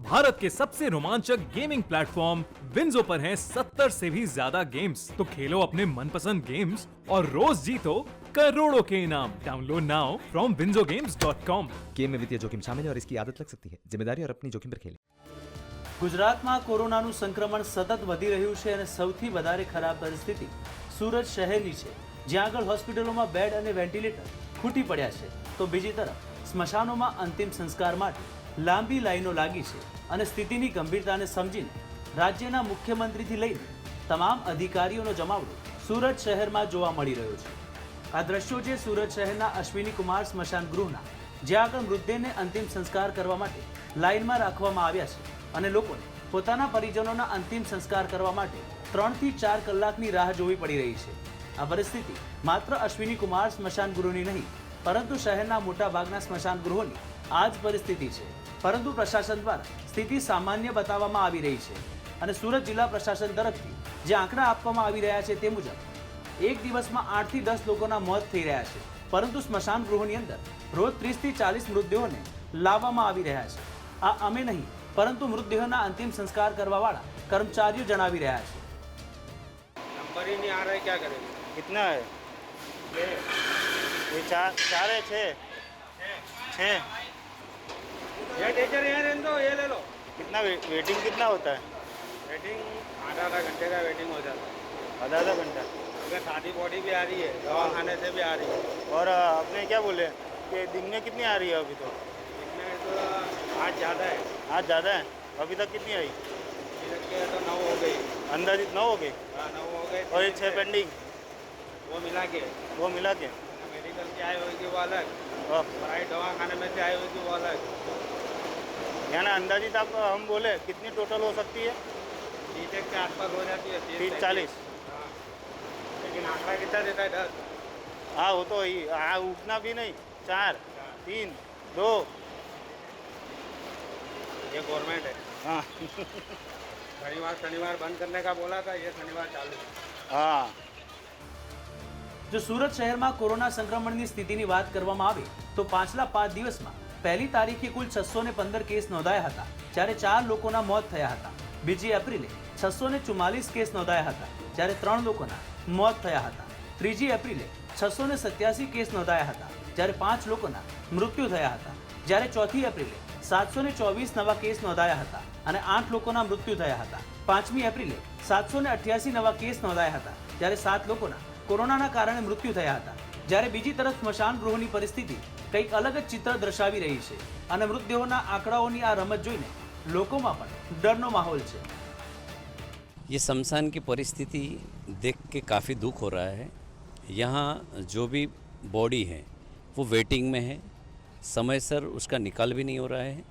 भारत के सबसे रोमांचक गेमिंग प्लेटफॉर्म विंजो पर हैं 70 से भी ज्यादा गेम्स। तो खेलो अपने मनपसंद गेम्स और रोज जीतो करोड़ों के इनाम। Download now from winzogames.com। Game में वित्तीय जोखिम शामिल है और इसकी आदत लग सकती है। जिम्मेदारी और अपनी जोखिम पर खेलें। ગુજરાતમાં કોરોનાનું સંક્રમણ સતત વધી રહ્યું છે અને સૌથી વધારે ખરાબ પરિસ્થિતિ સુરત શહેરની છે, જ્યાં આગળ હોસ્પિટલોમાં બેડ અને વેન્ટિલેટર ખૂટી પડ્યા છે, તો બીજી તરફ સ્મશાનોમાં અંતિમ સંસ્કાર માટે લાંબી લાઈનો લાગી છે અને સ્થિતિની ગંભીરતાને સમજીને રાજ્યના મુખ્યમંત્રીથી લઈને તમામ અધિકારીઓનો જમાવડો સુરત શહેરમાં જોવા મળી રહ્યો છે। આ દ્રશ્યો છે સુરત શહેરના અશ્વિની કુમાર સ્મશાન ગૃહના, જ્યાં આગળ મૃતદેહને અંતિમ સંસ્કાર કરવા માટે લાઈનમાં રાખવામાં આવ્યા છે અને લોકોને પોતાના પરિજનોના અંતિમ સંસ્કાર કરવા માટે 3 થી 4 કલાકની રાહ જોવી પડી રહી છે। આ પરિસ્થિતિ માત્ર અશ્વિની કુમાર સ્મશાન ગૃહની નહીં, પરંતુ શહેરના મોટાભાગના સ્મશાન ગૃહોની આ જ પરિસ્થિતિ છે। પરંતુ પ્રશાસન દ્વારા સ્થિતિ સામાન્ય બતાવવામાં આવી રહી છે અને સુરત જિલ્લા પ્રશાસન તરફથી જે આંકડા આપવામાં આવી રહ્યા છે તે મુજબ એક દિવસમાં 8 થી 10 લોકોના મોત થઈ રહ્યા છે, પરંતુ સ્મશાન ગૃહોની અંદર રોજ 30 થી 40 મૃતદેહોને લાવવામાં આવી રહ્યા છે। આ અમે નહીં, परंतु मृतदेहोना अंतिम संस्कार करवा वाला कर्मचारीओ जणावी रह्या छे। नंबर ही नहीं आ रहा है, क्या करेंगे? कितना है? ये चार है, छः। ये टीचर यहाँ रहने दो, ये ले लो। कितना वेटिंग कितना होता है? वेटिंग आधा घंटे का वेटिंग हो जाता है। आधा घंटा। अगर शादी बॉडी भी आ रही है, दवा खाने से भी आ रही है। और आपने क्या बोले कि दिन में कितनी आ रही है अभी? तो इतने तो आज ज़्यादा है। आज ज़्यादा है। अभी तक कितनी आई? अभी तक के तो 9 हो गई। अंदाजित 9 हो गई। हाँ, 9 हो गए। और ये 6 पेंडिंग वो मिला के मेडिकल की आई होगी वो अलग, प्राइवेट दवा खाने में से आई होगी वो अलग। यानी अंदाजित आप हम बोले कितनी टोटल हो सकती है? 30 के आसपास हो जाती है। 30-40। हाँ, लेकिन आंकड़ा कितना देता है? 10। हाँ, वो तो ही। हाँ, उठना भी नहीं। 4 3 2। ये गवर्नमेंट है। हाँ। शनिवार बंद करने का बोला था, ये शनिवार चालू है। हाँ। जो सूरत शहर में कोरोना संक्रमण की स्थिति की बात करवामां आवे तो पाछला 5 दिवस में पहली तारीखे कुल 615 केस नोंधाया हता, ज्यारे 4 लोकोना मौत थया हता। बीजी एप्रिले 644 केस नोंधाया हता, ज्यारे 3 लोकोना मौत थया हता। त्रीजी एप्रिले 687 केस नोंधाया हता, ज्यारे 5 लोकोना मृत्यु थया हता। ज्यारे चौथी एप्रिले 724 नवा केस नोंधाया हता અને 8 લોકોના મૃત્યુ થયા હતા। 5મી એપ્રિલે 788 નવા કેસ નોંધાયા હતા, જ્યારે 7 લોકોના કોરોનાના કારણે મૃત્યુ થયા હતા। જ્યારે બીજી તરફ સ્મશાન ગૃહોની પરિસ્થિતિ કંઈક અલગ જ ચિત્ર દર્શાવી રહી છે અને મૃતદેહોના આંકડાઓની આ રમત જોઈને લોકોમાં પણ ડરનો માહોલ છે। ये शमशान की परिस्थिति देख के काफ़ी दुख हो रहा है। यहाँ जो भी बॉडी है वो वेटिंग में है, समयसर उसका निकाल भी नहीं हो रहा है।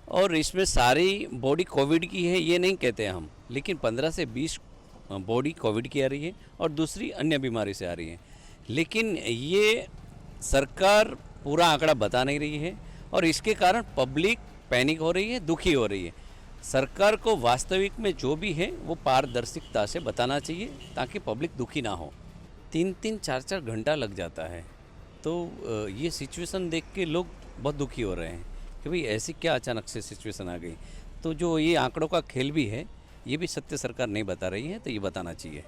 और इसमें सारी बॉडी कोविड की है ये नहीं कहते हम, लेकिन 15 से 20 बॉडी कोविड की आ रही है और दूसरी अन्य बीमारी से आ रही है। लेकिन ये सरकार पूरा आंकड़ा बता नहीं रही है और इसके कारण पब्लिक पैनिक हो रही है, दुखी हो रही है। सरकार को वास्तविक में जो भी है वो पारदर्शिता से बताना चाहिए ताकि पब्लिक दुखी ना हो। 3-3 4-4 घंटा लग जाता है, तो ये सिचुएशन देख के लोग बहुत दुखी हो रहे हैं कि भाई ऐसी क्या अचानक से सिचुएशन आ गई। तो जो ये आंकड़ों का खेल भी है ये भी सत्य सरकार नहीं बता रही है, तो ये बताना चाहिए।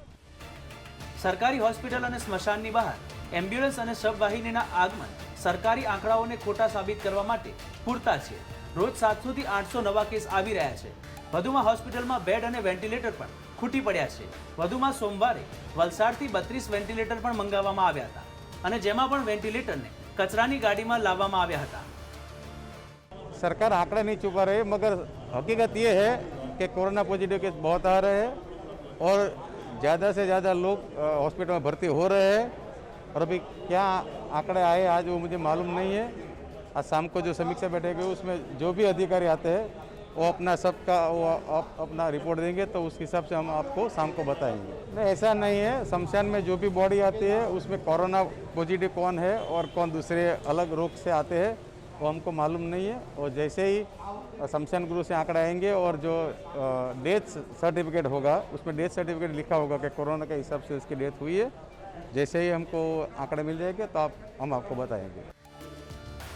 सरकारी हॉस्पिटल और स्मशाननी बहार एम्ब्युलन्स और शववाहिनीना आगमन सरकारी आंकड़ाओने खोटा साबित करवा माटे पूरता छे। रोज 700 થી 800 नवा केस आवी रह्या छे। वधुमां होस्पिटलमां बेड और वेन्टिलेटर पण खूटी पड्या छे। वधुमां सोमवारे वलसाडथी 32 वेन्टिलेटर पण मंगाववामां આવ્યા હતા અને જેમાં પણ વેન્ટિલેટરને કચરાની ગાડીમાં લાવવામાં આવ્યા હતા। सरकार आंकड़े नहीं छुपा रही, मगर हकीकत ये है कि कोरोना पॉजिटिव केस बहुत आ रहे हैं और ज़्यादा से ज़्यादा लोग हॉस्पिटल में भर्ती हो रहे हैं। और अभी क्या आंकड़े आए आज वो मुझे मालूम नहीं है। आज शाम को जो समीक्षा बैठेगी उसमें जो भी अधिकारी आते हैं वो अपना सबका अपना रिपोर्ट देंगे, तो उस हिसाब से हम आपको शाम को बताएंगे। नहीं, ऐसा नहीं है। शमशान में जो भी बॉडी आती है उसमें कोरोना पॉजिटिव कौन है और कौन दूसरे अलग रोग से आते हैं वो हमको मालूम नहीं है। और जैसे ही शमशान गृह से आंकड़ा आएंगे और जो डेथ सर्टिफिकेट होगा उसमें डेथ सर्टिफिकेट लिखा होगा कि कोरोना के हिसाब से उसकी डेथ हुई है, जैसे ही हमको आंकड़े मिल जाएंगे तो हम आपको बताएंगे।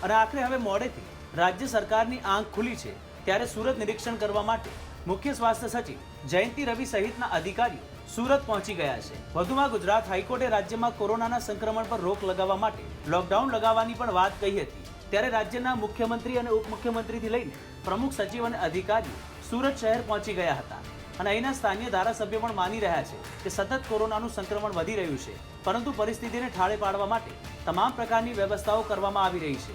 અને આખરે હવે મોડેથી રાજ્ય સરકારની આંખ ખુલી છે ત્યારે સુરત નિરીક્ષણ કરવા માટે મુખ્ય સ્વાસ્થ્ય સચિવ જયંતિ રવિ સહિતના અધિકારીઓ સુરત પહોંચી ગયા છે. વધુમાં ગુજરાત હાઈકોર્ટે રાજ્યમાં કોરોનાના સંક્રમણ પર રોક લગાવવા માટે લોકડાઉન લગાવવાની પણ વાત કહી હતી. ત્યારે રાજ્યના મુખ્યમંત્રી અને ઉપમુખ્યમંત્રીથી લઈને પ્રમુખ સચિવ અને અધિકારીઓ સુરત શહેર પહોંચી ગયા હતા અને અહીંના સ્થાનિય ધારાસભ્યો પણ માની રહ્યા છે કે સતત કોરોનાનું સંક્રમણ વધી રહ્યું છે, પરંતુ પરિસ્થિતિને ઠાળે પાડવા માટે તમામ પ્રકારની વ્યવસ્થાઓ કરવામાં આવી રહી છે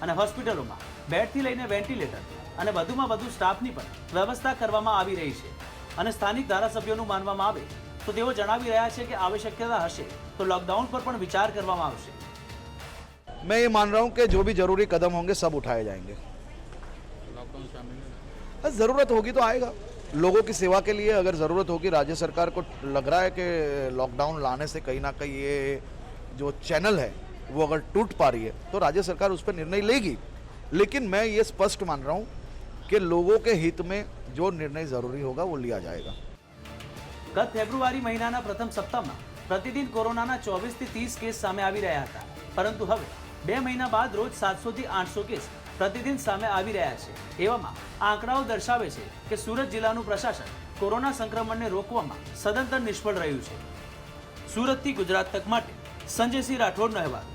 અને હોસ્પિટલોમાં બેડથી લઈને વેન્ટિલેટર અને વધુમાં વધુ સ્ટાફની પણ વ્યવસ્થા કરવામાં આવી રહી છે. અને સ્થાનિક ધારાસભ્યોનું માનવામાં આવે તો તેઓ જણાવી રહ્યા છે કે આવશ્યકતા હશે તો લોકડાઉન પર પણ વિચાર કરવામાં આવશે. मैं ये मान रहा हूँ कि जो भी ज़रूरी कदम होंगे सब उठाए जाएंगे. ज़रूरत होगी तो आएगा. लोगों की सेवा के लिए अगर ज़रूरत होगी, राज्य सरकार को लग रहा है कि लॉकडाउन लाने से कहीं ना कहीं ये जो चैनल है वो अगर टूट पा रही है तो राज्य सरकार उस पर निर्णय लेगी. लेकिन मैं ये स्पष्ट मान रहा हूँ कि लोगों के हित में जो निर्णय ज़रूरी होगा वो लिया जाएगा. ગત ફેબ્રુઆરી મહિનાના પ્રથમ સપ્તાહમાં પ્રતિદિન કોરોનાના 24 થી 30 કેસ સામે આવી રહ્યા હતા, પરંતુ હવે 2 મહિના બાદ રોજ 700 થી 800 કેસ પ્રતિદિન સામે આવી રહ્યા છે. એવામાં આ આંકડાઓ દર્શાવે છે કે સુરત જિલ્લાનું પ્રશાસન કોરોના સંક્રમણને રોકવામાં સદંતર નિષ્ફળ રહ્યું છે. સુરતથી ગુજરાત તક માટે સંજયસિંહ રાઠોડનો અહેવાલ.